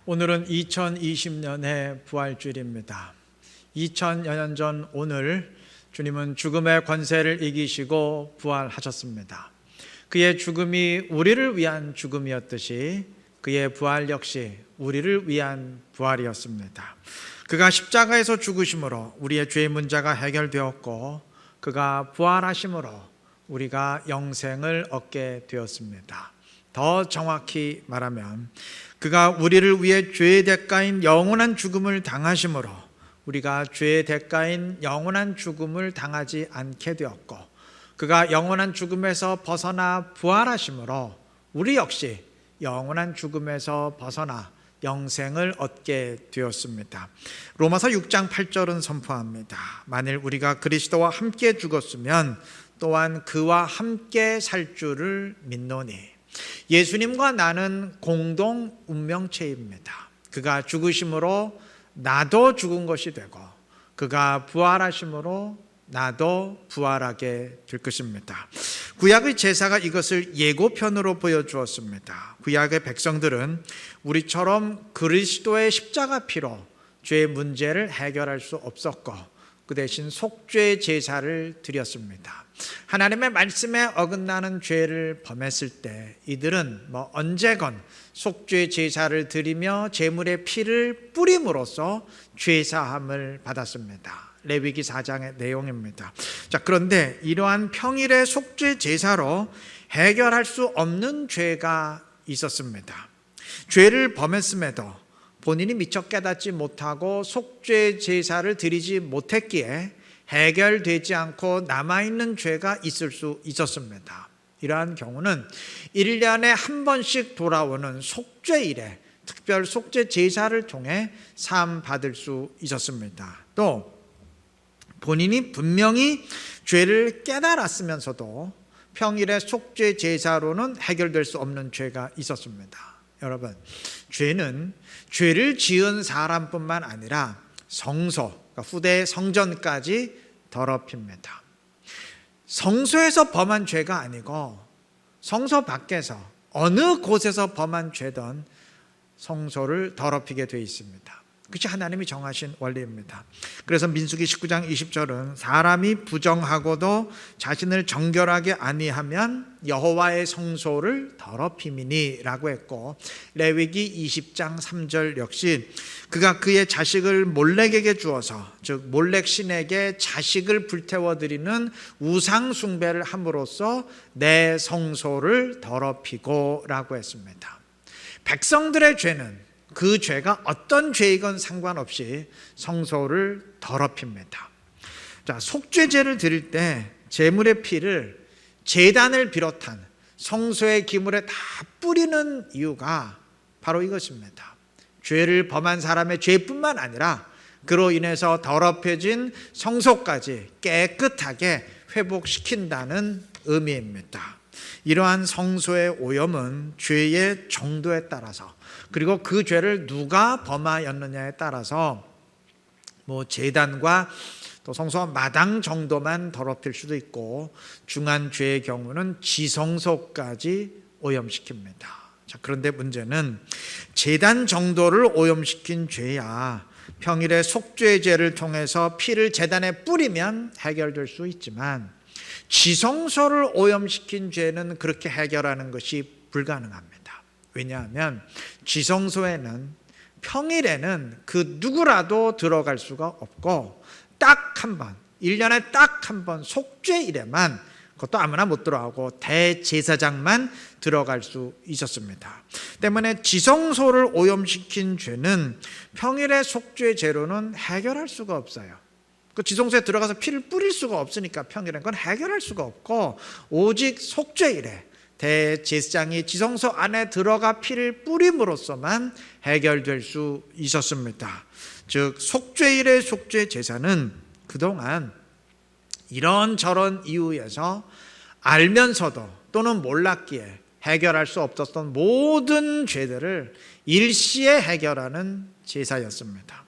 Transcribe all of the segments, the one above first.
오늘은 2020년의 부활주일입니다. 2000여 년 전 오늘 주님은 죽음의 권세를 이기시고 부활하셨습니다. 그의 죽음이 우리를 위한 죽음이었듯이 그의 부활 역시 우리를 위한 부활이었습니다. 그가 십자가에서 죽으심으로 우리의 죄의 문제가 해결되었고, 그가 부활하심으로 우리가 영생을 얻게 되었습니다. 더 정확히 말하면 그가 우리를 위해 죄의 대가인 영원한 죽음을 당하심으로 우리가 죄의 대가인 영원한 죽음을 당하지 않게 되었고, 그가 영원한 죽음에서 벗어나 부활하심으로 우리 역시 영원한 죽음에서 벗어나 영생을 얻게 되었습니다. 로마서 6장 8절은 선포합니다. 만일 우리가 그리스도와 함께 죽었으면 또한 그와 함께 살 줄을 믿노니. 예수님과 나는 공동 운명체입니다. 그가 죽으심으로 나도 죽은 것이 되고, 그가 부활하심으로 나도 부활하게 될 것입니다. 구약의 제사가 이것을 예고편으로 보여주었습니다. 구약의 백성들은 우리처럼 그리스도의 십자가 피로 죄의 문제를 해결할 수 없었고, 그 대신 속죄 제사를 드렸습니다. 하나님의 말씀에 어긋나는 죄를 범했을 때 이들은 언제건 속죄 제사를 드리며 제물의 피를 뿌림으로써 죄사함을 받았습니다. 레위기 4장의 내용입니다. 그런데 이러한 평일의 속죄 제사로 해결할 수 없는 죄가 있었습니다. 죄를 범했음에도 본인이 미처 깨닫지 못하고 속죄 제사를 드리지 못했기에 해결되지 않고 남아있는 죄가 있을 수 있었습니다. 이러한 경우는 1년에 한 번씩 돌아오는 속죄일에 특별 속죄 제사를 통해 사함 받을 수 있었습니다. 또 본인이 분명히 죄를 깨달았으면서도 평일의 속죄 제사로는 해결될 수 없는 죄가 있었습니다. 여러분, 죄는 죄를 지은 사람뿐만 아니라 성소, 후대 성전까지 더럽힙니다. 성소에서 범한 죄가 아니고 성소 밖에서 어느 곳에서 범한 죄든 성소를 더럽히게 되어 있습니다. 그것이 하나님이 정하신 원리입니다. 그래서 민수기 19장 20절은 사람이 부정하고도 자신을 정결하게 아니하면 여호와의 성소를 더럽힘이니 라고 했고, 레위기 20장 3절 역시 그가 그의 자식을 몰렉에게 주어서, 즉 몰렉 신에게 자식을 불태워 드리는 우상 숭배를 함으로써 내 성소를 더럽히고 라고 했습니다. 백성들의 죄는 그 죄가 어떤 죄이건 상관없이 성소를 더럽힙니다. 속죄제를 드릴 때 제물의 피를 제단을 비롯한 성소의 기물에 다 뿌리는 이유가 바로 이것입니다. 죄를 범한 사람의 죄뿐만 아니라 그로 인해서 더럽혀진 성소까지 깨끗하게 회복시킨다는 의미입니다. 이러한 성소의 오염은 죄의 정도에 따라서, 그리고 그 죄를 누가 범하였느냐에 따라서 제단과 또 성소 마당 정도만 더럽힐 수도 있고, 중한 죄의 경우는 지성소까지 오염시킵니다. 그런데 문제는 제단 정도를 오염시킨 죄야 평일에 속죄제를 통해서 피를 제단에 뿌리면 해결될 수 있지만, 지성소를 오염시킨 죄는 그렇게 해결하는 것이 불가능합니다. 왜냐하면 지성소에는 평일에는 그 누구라도 들어갈 수가 없고, 딱 한 번, 1년에 딱 한 번 속죄일에만, 그것도 아무나 못 들어가고 대제사장만 들어갈 수 있었습니다. 때문에 지성소를 오염시킨 죄는 평일의 속죄제로는 해결할 수가 없어요. 그 지성소에 들어가서 피를 뿌릴 수가 없으니까 평일엔 그건 해결할 수가 없고, 오직 속죄일에 대제사장이 지성소 안에 들어가 피를 뿌림으로써만 해결될 수 있었습니다. 즉 속죄일의 속죄제사는 그동안 이런저런 이유에서 알면서도 또는 몰랐기에 해결할 수 없었던 모든 죄들을 일시에 해결하는 제사였습니다.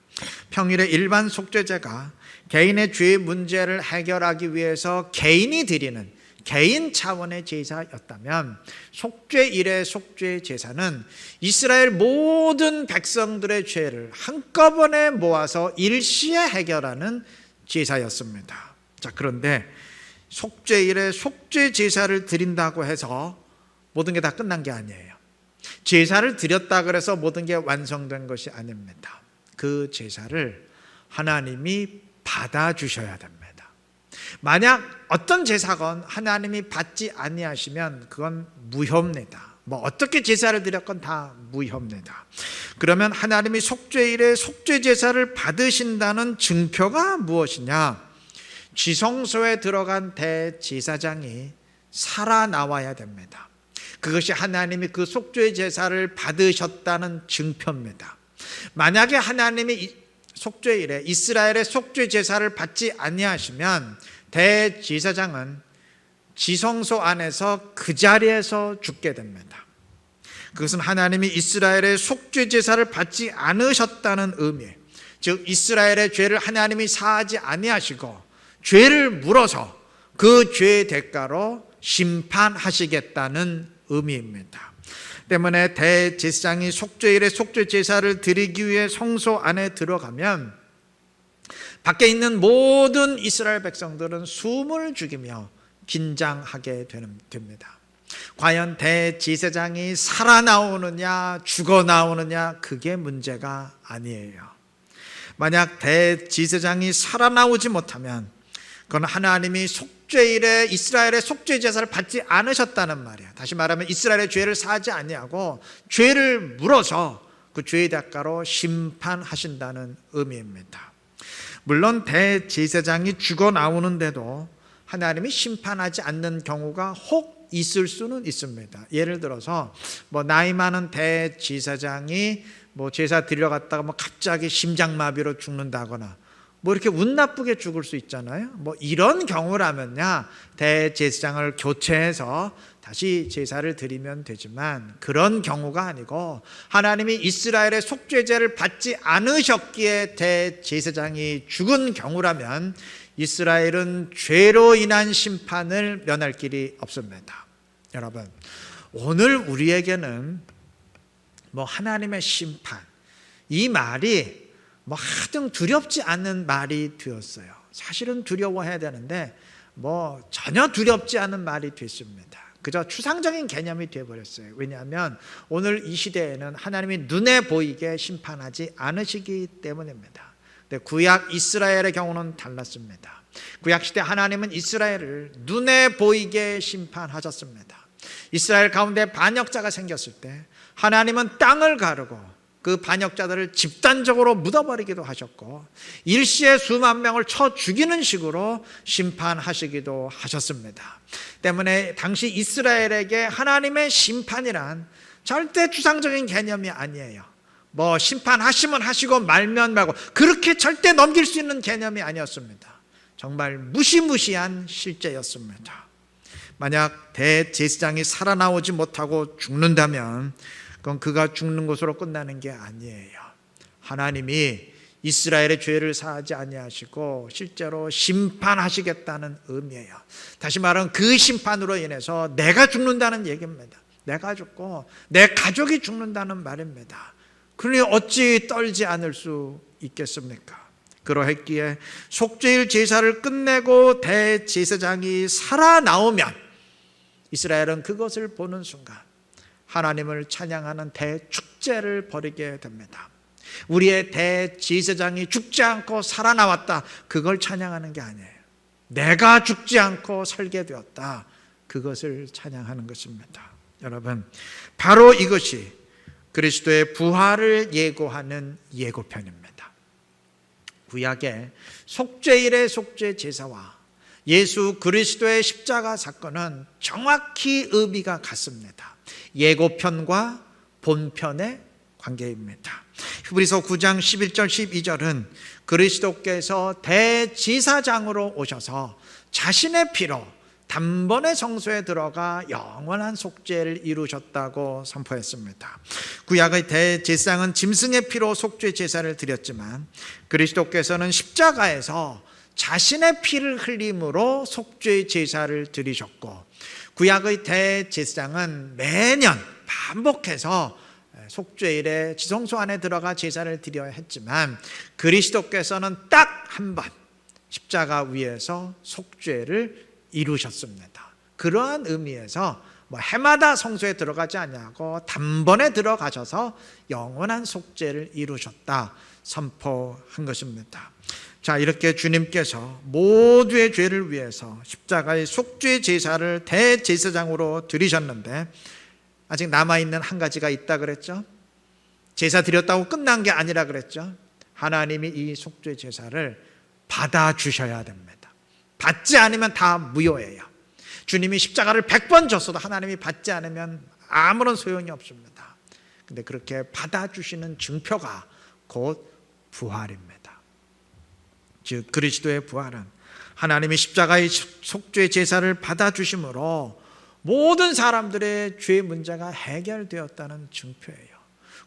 평일의 일반 속죄제가 개인의 죄 문제를 해결하기 위해서 개인이 드리는 개인 차원의 제사였다면 속죄일의 속죄 제사는 이스라엘 모든 백성들의 죄를 한꺼번에 모아서 일시에 해결하는 제사였습니다. 자, 그런데 속죄일에 속죄 제사를 드린다고 해서 모든 게 다 끝난 게 아니에요. 제사를 드렸다 그래서 모든 게 완성된 것이 아닙니다. 그 제사를 하나님이 받아주셔야 됩니다. 만약 어떤 제사건 하나님이 받지 아니하시면 그건 무효입니다. 어떻게 제사를 드렸건 다 무효입니다. 그러면 하나님이 속죄일에 속죄 제사를 받으신다는 증표가 무엇이냐? 지성소에 들어간 대제사장이 살아나와야 됩니다. 그것이 하나님이 그 속죄 제사를 받으셨다는 증표입니다. 만약에 하나님이 속죄일에 이스라엘의 속죄 제사를 받지 아니하시면 대제사장은 지성소 안에서 그 자리에서 죽게 됩니다. 그것은 하나님이 이스라엘의 속죄 제사를 받지 않으셨다는 의미, 즉 이스라엘의 죄를 하나님이 사하지 아니하시고 죄를 물어서 그 죄의 대가로 심판하시겠다는 의미입니다. 때문에 대제사장이 속죄일에 속죄 제사를 드리기 위해 성소 안에 들어가면 밖에 있는 모든 이스라엘 백성들은 숨을 죽이며 긴장하게 됩니다. 과연 대제사장이 살아나오느냐 죽어 나오느냐 그게 문제가 아니에요. 만약 대제사장이 살아나오지 못하면 그건 하나님이 속죄일에 이스라엘의 속죄 제사를 받지 않으셨다는 말이에요. 다시 말하면 이스라엘의 죄를 사하지 아니하고 죄를 물어서 그 죄의 대가로 심판하신다는 의미입니다. 물론 대제사장이 죽어 나오는데도 하나님이 심판하지 않는 경우가 혹 있을 수는 있습니다. 예를 들어서 나이 많은 대제사장이 제사 드리러 갔다가 갑자기 심장마비로 죽는다거나 이렇게 운 나쁘게 죽을 수 있잖아요. 이런 경우라면야 대제사장을 교체해서 다시 제사를 드리면 되지만 그런 경우가 아니고 하나님이 이스라엘의 속죄제를 받지 않으셨기에 대제사장이 죽은 경우라면 이스라엘은 죄로 인한 심판을 면할 길이 없습니다. 여러분, 오늘 우리에게는 하나님의 심판, 이 말이 하등 두렵지 않은 말이 되었어요. 사실은 두려워해야 되는데 전혀 두렵지 않은 말이 됐습니다. 그저 추상적인 개념이 되어버렸어요. 왜냐하면 오늘 이 시대에는 하나님이 눈에 보이게 심판하지 않으시기 때문입니다. 근데 구약 이스라엘의 경우는 달랐습니다. 구약 시대 하나님은 이스라엘을 눈에 보이게 심판하셨습니다. 이스라엘 가운데 반역자가 생겼을 때 하나님은 땅을 가르고 그 반역자들을 집단적으로 묻어버리기도 하셨고 일시에 수만 명을 쳐 죽이는 식으로 심판하시기도 하셨습니다. 때문에 당시 이스라엘에게 하나님의 심판이란 절대 추상적인 개념이 아니에요. 심판하시면 하시고 말면 말고 그렇게 절대 넘길 수 있는 개념이 아니었습니다. 정말 무시무시한 실제였습니다. 만약 대제사장이 살아나오지 못하고 죽는다면 그건 그가 죽는 것으로 끝나는 게 아니에요. 하나님이 이스라엘의 죄를 사하지 아니하시고 실제로 심판하시겠다는 의미예요. 다시 말하면 그 심판으로 인해서 내가 죽는다는 얘기입니다. 내가 죽고 내 가족이 죽는다는 말입니다. 그러니 어찌 떨지 않을 수 있겠습니까? 그러했기에 속죄일 제사를 끝내고 대제사장이 살아나오면 이스라엘은 그것을 보는 순간 하나님을 찬양하는 대축제를 벌이게 됩니다. 우리의 대제사장이 죽지 않고 살아나왔다, 그걸 찬양하는 게 아니에요. 내가 죽지 않고 살게 되었다, 그것을 찬양하는 것입니다. 여러분, 바로 이것이 그리스도의 부활을 예고하는 예고편입니다. 구약의 속죄일의 속죄 제사와 예수 그리스도의 십자가 사건은 정확히 의미가 같습니다. 예고편과 본편의 관계입니다. 히브리서 9장 11절 12절은 그리스도께서 대제사장으로 오셔서 자신의 피로 단번에 성소에 들어가 영원한 속죄를 이루셨다고 선포했습니다. 구약의 대제사장은 짐승의 피로 속죄 제사를 드렸지만 그리스도께서는 십자가에서 자신의 피를 흘림으로 속죄의 제사를 드리셨고, 구약의 대제사장은 매년 반복해서 속죄일에 지성소 안에 들어가 제사를 드려야 했지만, 그리스도께서는 딱 한 번 십자가 위에서 속죄를 이루셨습니다. 그러한 의미에서 해마다 성소에 들어가지 않냐고 단번에 들어가셔서 영원한 속죄를 이루셨다 선포한 것입니다. 자, 이렇게 주님께서 모두의 죄를 위해서 십자가의 속죄 제사를 대제사장으로 드리셨는데, 아직 남아있는 한 가지가 있다 그랬죠. 제사 드렸다고 끝난 게 아니라 그랬죠. 하나님이 이 속죄 제사를 받아주셔야 됩니다. 받지 않으면 다 무효예요. 주님이 십자가를 100번 졌어도 하나님이 받지 않으면 아무런 소용이 없습니다. 근데 그렇게 받아주시는 증표가 곧 부활입니다. 즉 그리스도의 부활은 하나님이 십자가의 속죄 제사를 받아주심으로 모든 사람들의 죄 문제가 해결되었다는 증표예요.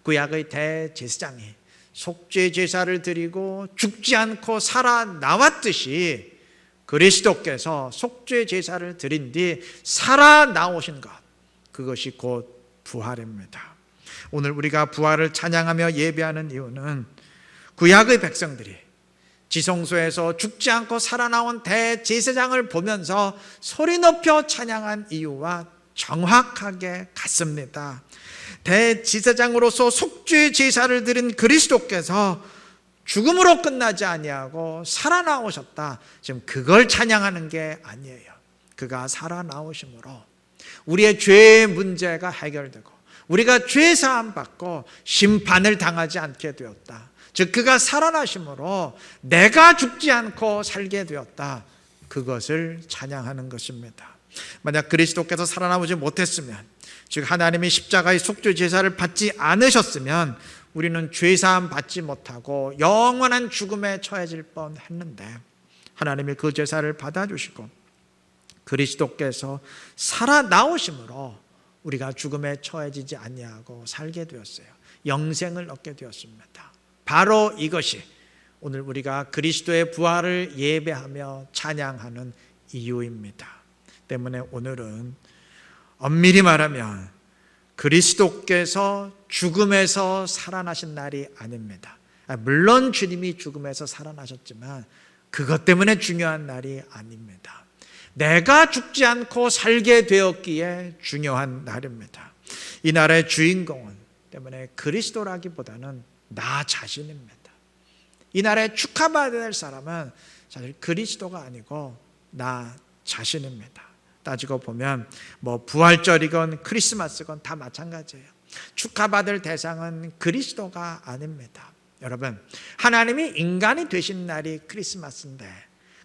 구약의 대제사장이 속죄 제사를 드리고 죽지 않고 살아나왔듯이 그리스도께서 속죄 제사를 드린 뒤 살아나오신 것, 그것이 곧 부활입니다. 오늘 우리가 부활을 찬양하며 예배하는 이유는 구약의 백성들이 지성소에서 죽지 않고 살아나온 대제사장을 보면서 소리 높여 찬양한 이유와 정확하게 같습니다. 대제사장으로서 속죄 제사를 드린 그리스도께서 죽음으로 끝나지 아니하고 살아나오셨다. 지금 그걸 찬양하는 게 아니에요. 그가 살아나오심으로 우리의 죄의 문제가 해결되고 우리가 죄 사함 받고 심판을 당하지 않게 되었다. 즉 그가 살아나심으로 내가 죽지 않고 살게 되었다. 그것을 찬양하는 것입니다. 만약 그리스도께서 살아나오지 못했으면, 즉 하나님이 십자가의 속죄 제사를 받지 않으셨으면 우리는 죄사함 받지 못하고 영원한 죽음에 처해질 뻔했는데, 하나님이 그 제사를 받아주시고 그리스도께서 살아나오심으로 우리가 죽음에 처해지지 아니하고 살게 되었어요. 영생을 얻게 되었습니다. 바로 이것이 오늘 우리가 그리스도의 부활을 예배하며 찬양하는 이유입니다. 때문에 오늘은 엄밀히 말하면 그리스도께서 죽음에서 살아나신 날이 아닙니다. 물론 주님이 죽음에서 살아나셨지만 그것 때문에 중요한 날이 아닙니다. 내가 죽지 않고 살게 되었기에 중요한 날입니다. 이 날의 주인공은 때문에 그리스도라기보다는 나 자신입니다. 이 날에 축하받아야 될 사람은 사실 그리스도가 아니고 나 자신입니다. 따지고 보면 부활절이건 크리스마스건 다 마찬가지예요. 축하받을 대상은 그리스도가 아닙니다. 여러분, 하나님이 인간이 되신 날이 크리스마스인데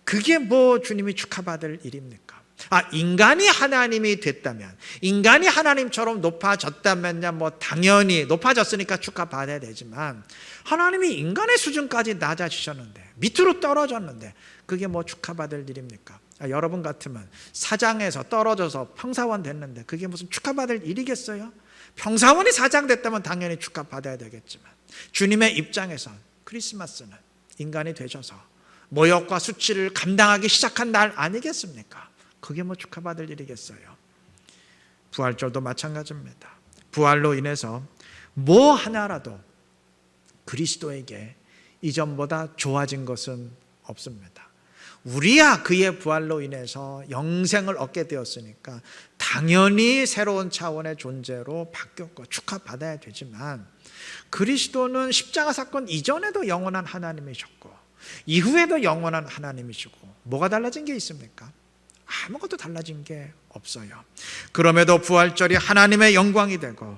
그게 주님이 축하받을 일입니까? 인간이 하나님이 됐다면, 인간이 하나님처럼 높아졌다면야 당연히 높아졌으니까 축하받아야 되지만, 하나님이 인간의 수준까지 낮아지셨는데, 밑으로 떨어졌는데 그게 축하받을 일입니까? 여러분 같으면 사장에서 떨어져서 평사원 됐는데 그게 무슨 축하받을 일이겠어요? 평사원이 사장 됐다면 당연히 축하받아야 되겠지만, 주님의 입장에선 크리스마스는 인간이 되셔서 모욕과 수치를 감당하기 시작한 날 아니겠습니까? 그게 축하받을 일이겠어요? 부활절도 마찬가지입니다. 부활로 인해서 하나라도 그리스도에게 이전보다 좋아진 것은 없습니다. 우리야 그의 부활로 인해서 영생을 얻게 되었으니까 당연히 새로운 차원의 존재로 바뀌었고 축하받아야 되지만, 그리스도는 십자가 사건 이전에도 영원한 하나님이셨고 이후에도 영원한 하나님이시고 뭐가 달라진 게 있습니까? 아무것도 달라진 게 없어요. 그럼에도 부활절이 하나님의 영광이 되고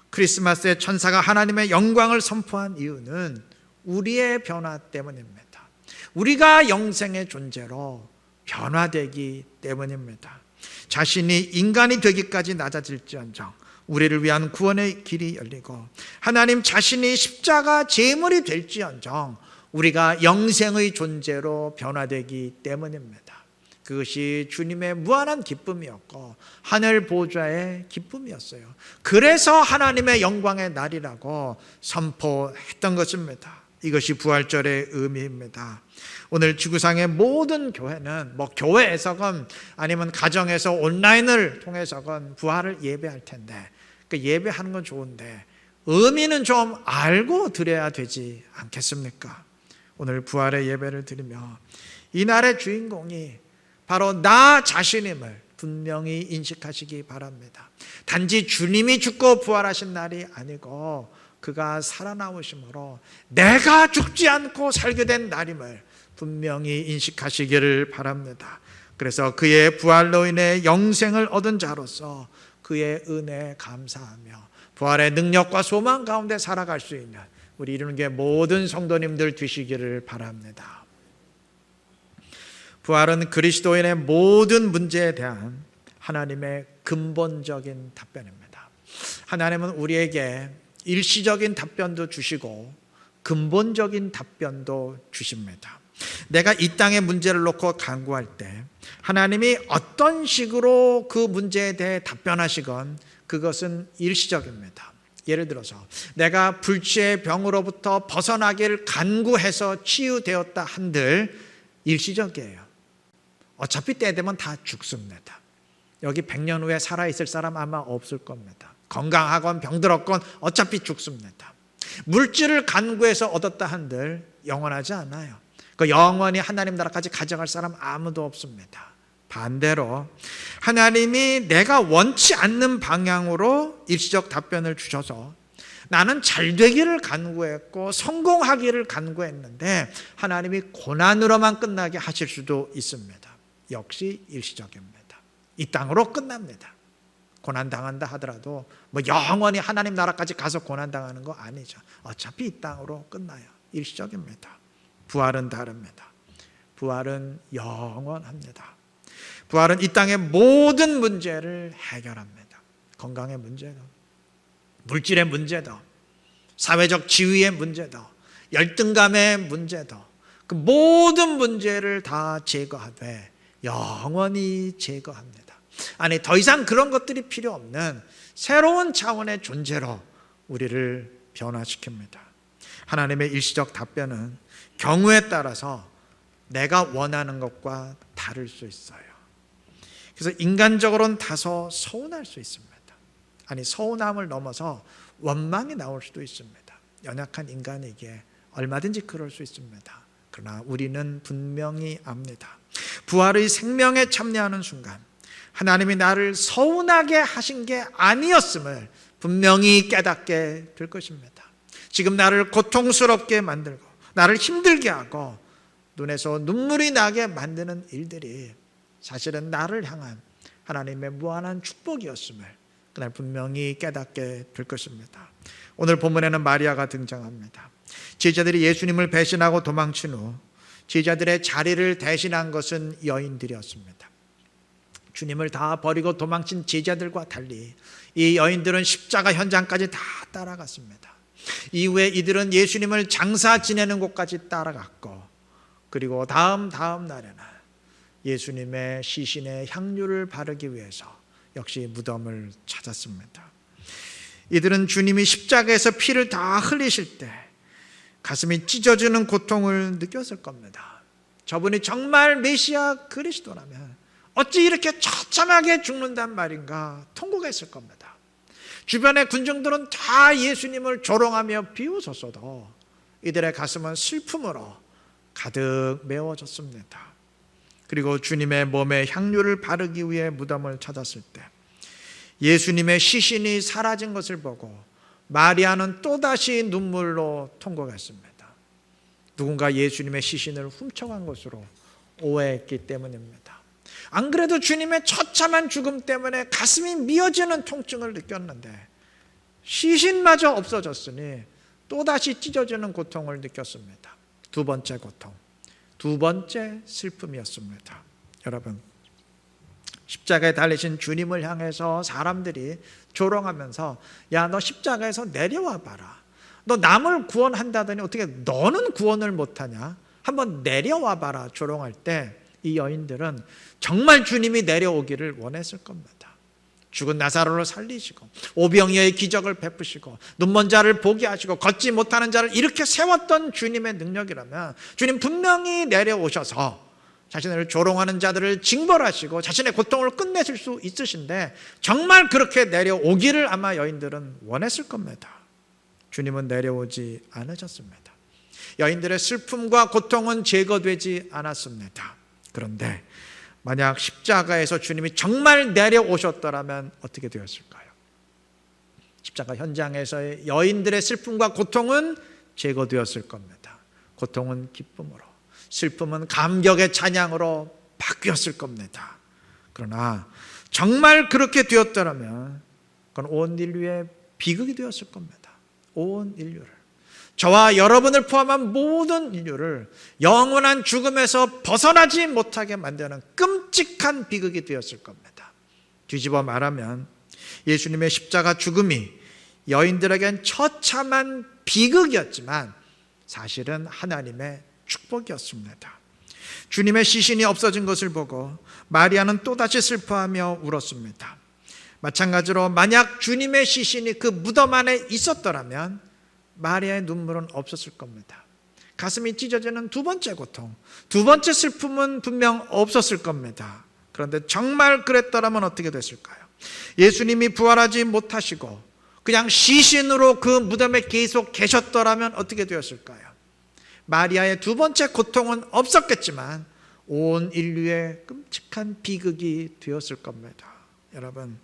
크리스마스의 천사가 하나님의 영광을 선포한 이유는 우리의 변화 때문입니다. 우리가 영생의 존재로 변화되기 때문입니다. 자신이 인간이 되기까지 낮아질지언정 우리를 위한 구원의 길이 열리고 하나님 자신이 십자가 제물이 될지언정 우리가 영생의 존재로 변화되기 때문입니다. 그것이 주님의 무한한 기쁨이었고 하늘 보좌의 기쁨이었어요. 그래서 하나님의 영광의 날이라고 선포했던 것입니다. 이것이 부활절의 의미입니다. 오늘 지구상의 모든 교회는 교회에서건 아니면 가정에서 온라인을 통해서건 부활을 예배할 텐데, 그 예배하는 건 좋은데 의미는 좀 알고 드려야 되지 않겠습니까? 오늘 부활의 예배를 드리며 이날의 주인공이 바로 나 자신임을 분명히 인식하시기 바랍니다. 단지 주님이 죽고 부활하신 날이 아니고 그가 살아나오심으로 내가 죽지 않고 살게 된 날임을 분명히 인식하시기를 바랍니다. 그래서 그의 부활로 인해 영생을 얻은 자로서 그의 은혜에 감사하며 부활의 능력과 소망 가운데 살아갈 수 있는 우리 이루는교회 모든 성도님들 되시기를 바랍니다. 부활은 그리스도인의 모든 문제에 대한 하나님의 근본적인 답변입니다. 하나님은 우리에게 일시적인 답변도 주시고 근본적인 답변도 주십니다. 내가 이 땅의 문제를 놓고 간구할 때 하나님이 어떤 식으로 그 문제에 대해 답변하시건 그것은 일시적입니다. 예를 들어서 내가 불치의 병으로부터 벗어나기를 간구해서 치유되었다 한들 일시적이에요. 어차피 때 되면 다 죽습니다. 여기 100년 후에 살아있을 사람 아마 없을 겁니다. 건강하건 병들었건 어차피 죽습니다. 물질을 간구해서 얻었다 한들 영원하지 않아요. 그 영원히 하나님 나라까지 가져갈 사람 아무도 없습니다. 반대로 하나님이 내가 원치 않는 방향으로 일시적 답변을 주셔서 나는 잘 되기를 간구했고 성공하기를 간구했는데 하나님이 고난으로만 끝나게 하실 수도 있습니다. 역시 일시적입니다. 이 땅으로 끝납니다. 고난당한다 하더라도 영원히 하나님 나라까지 가서 고난당하는 거 아니죠. 어차피 이 땅으로 끝나요. 일시적입니다. 부활은 다릅니다. 부활은 영원합니다. 부활은 이 땅의 모든 문제를 해결합니다. 건강의 문제도, 물질의 문제도, 사회적 지위의 문제도, 열등감의 문제도, 그 모든 문제를 다 제거하되 영원히 제거합니다. 아니, 더 이상 그런 것들이 필요 없는 새로운 차원의 존재로 우리를 변화시킵니다. 하나님의 일시적 답변은 경우에 따라서 내가 원하는 것과 다를 수 있어요. 그래서 인간적으로는 다소 서운할 수 있습니다. 아니, 서운함을 넘어서 원망이 나올 수도 있습니다. 연약한 인간에게 얼마든지 그럴 수 있습니다. 그러나 우리는 분명히 압니다. 부활의 생명에 참여하는 순간 하나님이 나를 서운하게 하신 게 아니었음을 분명히 깨닫게 될 것입니다. 지금 나를 고통스럽게 만들고 나를 힘들게 하고 눈에서 눈물이 나게 만드는 일들이 사실은 나를 향한 하나님의 무한한 축복이었음을 그날 분명히 깨닫게 될 것입니다. 오늘 본문에는 마리아가 등장합니다. 제자들이 예수님을 배신하고 도망친 후 제자들의 자리를 대신한 것은 여인들이었습니다. 주님을 다 버리고 도망친 제자들과 달리 이 여인들은 십자가 현장까지 다 따라갔습니다. 이후에 이들은 예수님을 장사 지내는 곳까지 따라갔고, 그리고 다음 날에는 예수님의 시신에 향유를 바르기 위해서 역시 무덤을 찾았습니다. 이들은 주님이 십자가에서 피를 다 흘리실 때 가슴이 찢어지는 고통을 느꼈을 겁니다. 저분이 정말 메시아 그리스도라면 어찌 이렇게 처참하게 죽는단 말인가 통곡했을 겁니다. 주변의 군중들은 다 예수님을 조롱하며 비웃었어도 이들의 가슴은 슬픔으로 가득 메워졌습니다. 그리고 주님의 몸에 향유를 바르기 위해 무덤을 찾았을 때 예수님의 시신이 사라진 것을 보고 마리아는 또다시 눈물로 통곡했습니다. 누군가 예수님의 시신을 훔쳐간 것으로 오해했기 때문입니다. 안 그래도 주님의 처참한 죽음 때문에 가슴이 미어지는 통증을 느꼈는데 시신마저 없어졌으니 또다시 찢어지는 고통을 느꼈습니다. 두 번째 고통, 두 번째 슬픔이었습니다. 여러분, 십자가에 달리신 주님을 향해서 사람들이 조롱하면서 야, 너 십자가에서 내려와 봐라. 너 남을 구원한다더니 어떻게 너는 구원을 못하냐? 한번 내려와 봐라 조롱할 때 이 여인들은 정말 주님이 내려오기를 원했을 겁니다. 죽은 나사로를 살리시고 오병이어의 기적을 베푸시고 눈먼 자를 보게 하시고 걷지 못하는 자를 이렇게 세웠던 주님의 능력이라면 주님 분명히 내려오셔서 자신을 조롱하는 자들을 징벌하시고 자신의 고통을 끝내실 수 있으신데 정말 그렇게 내려오기를 아마 여인들은 원했을 겁니다. 주님은 내려오지 않으셨습니다. 여인들의 슬픔과 고통은 제거되지 않았습니다. 그런데 만약 십자가에서 주님이 정말 내려오셨더라면 어떻게 되었을까요? 십자가 현장에서의 여인들의 슬픔과 고통은 제거되었을 겁니다. 고통은 기쁨으로, 슬픔은 감격의 찬양으로 바뀌었을 겁니다. 그러나 정말 그렇게 되었더라면 그건 온 인류의 비극이 되었을 겁니다. 온 인류를, 저와 여러분을 포함한 모든 인류를 영원한 죽음에서 벗어나지 못하게 만드는 끔찍한 비극이 되었을 겁니다. 뒤집어 말하면 예수님의 십자가 죽음이 여인들에겐 처참한 비극이었지만 사실은 하나님의 축복이었습니다. 주님의 시신이 없어진 것을 보고 마리아는 또다시 슬퍼하며 울었습니다. 마찬가지로 만약 주님의 시신이 그 무덤 안에 있었더라면 마리아의 눈물은 없었을 겁니다. 가슴이 찢어지는 두 번째 고통, 두 번째 슬픔은 분명 없었을 겁니다. 그런데 정말 그랬더라면 어떻게 됐을까요? 예수님이 부활하지 못하시고 그냥 시신으로 그 무덤에 계속 계셨더라면 어떻게 되었을까요? 마리아의 두 번째 고통은 없었겠지만 온 인류의 끔찍한 비극이 되었을 겁니다. 여러분,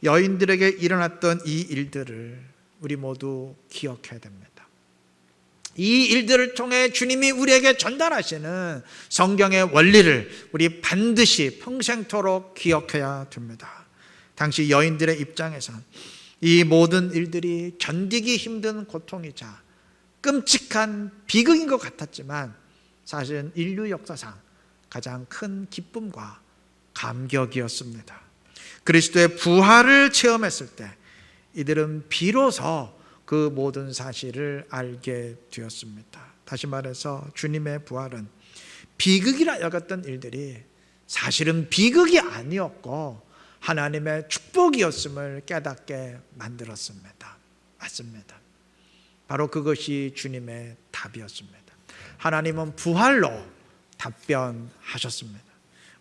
여인들에게 일어났던 이 일들을 우리 모두 기억해야 됩니다. 이 일들을 통해 주님이 우리에게 전달하시는 성경의 원리를 우리 반드시 평생토록 기억해야 됩니다. 당시 여인들의 입장에서 이 모든 일들이 견디기 힘든 고통이자 끔찍한 비극인 것 같았지만 사실은 인류 역사상 가장 큰 기쁨과 감격이었습니다. 그리스도의 부활을 체험했을 때 이들은 비로소 그 모든 사실을 알게 되었습니다. 다시 말해서 주님의 부활은 비극이라 여겼던 일들이 사실은 비극이 아니었고 하나님의 축복이었음을 깨닫게 만들었습니다. 맞습니다. 바로 그것이 주님의 답이었습니다. 하나님은 부활로 답변하셨습니다.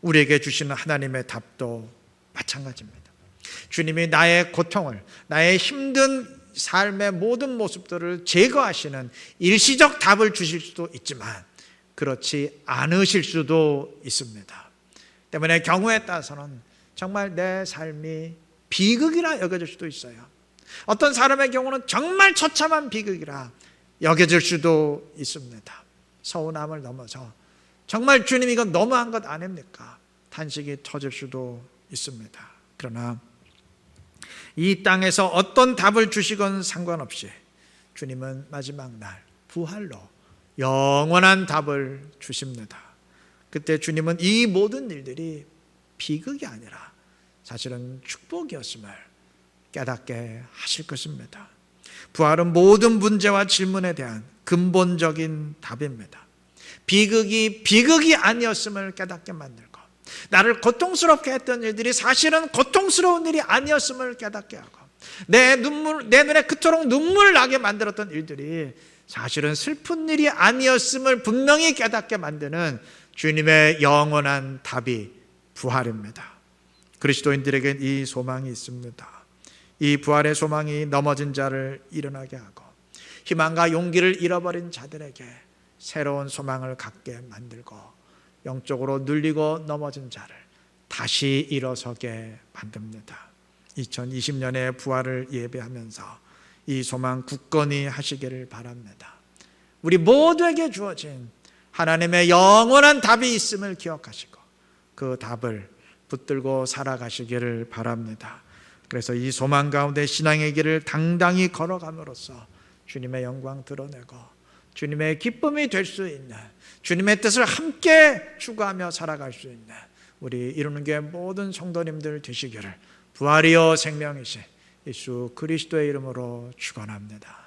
우리에게 주시는 하나님의 답도 마찬가지입니다. 주님이 나의 고통을, 나의 힘든 삶의 모든 모습들을 제거하시는 일시적 답을 주실 수도 있지만 그렇지 않으실 수도 있습니다. 때문에 경우에 따라서는 정말 내 삶이 비극이라 여겨질 수도 있어요. 어떤 사람의 경우는 정말 처참한 비극이라 여겨질 수도 있습니다. 서운함을 넘어서 정말 주님 이건 너무한 것 아닙니까? 탄식이 터질 수도 있습니다. 그러나 이 땅에서 어떤 답을 주시건 상관없이 주님은 마지막 날 부활로 영원한 답을 주십니다. 그때 주님은 이 모든 일들이 비극이 아니라 사실은 축복이었음을 깨닫게 하실 것입니다. 부활은 모든 문제와 질문에 대한 근본적인 답입니다. 비극이 아니었음을 깨닫게 만들고 나를 고통스럽게 했던 일들이 사실은 고통스러운 일이 아니었음을 깨닫게 하고 내 눈에 그토록 눈물 나게 만들었던 일들이 사실은 슬픈 일이 아니었음을 분명히 깨닫게 만드는 주님의 영원한 답이 부활입니다. 그리스도인들에겐 이 소망이 있습니다. 이 부활의 소망이 넘어진 자를 일어나게 하고 희망과 용기를 잃어버린 자들에게 새로운 소망을 갖게 만들고 영적으로 눌리고 넘어진 자를 다시 일어서게 만듭니다. 2020년의 부활을 예배하면서 이 소망 굳건히 하시기를 바랍니다. 우리 모두에게 주어진 하나님의 영원한 답이 있음을 기억하시고 그 답을 붙들고 살아가시기를 바랍니다. 그래서 이 소망 가운데 신앙의 길을 당당히 걸어감으로써 주님의 영광 드러내고 주님의 기쁨이 될 수 있는, 주님의 뜻을 함께 추구하며 살아갈 수 있는 우리 이루는 교회 모든 성도님들 되시기를 부활이요 생명이신 예수 그리스도의 이름으로 축원합니다.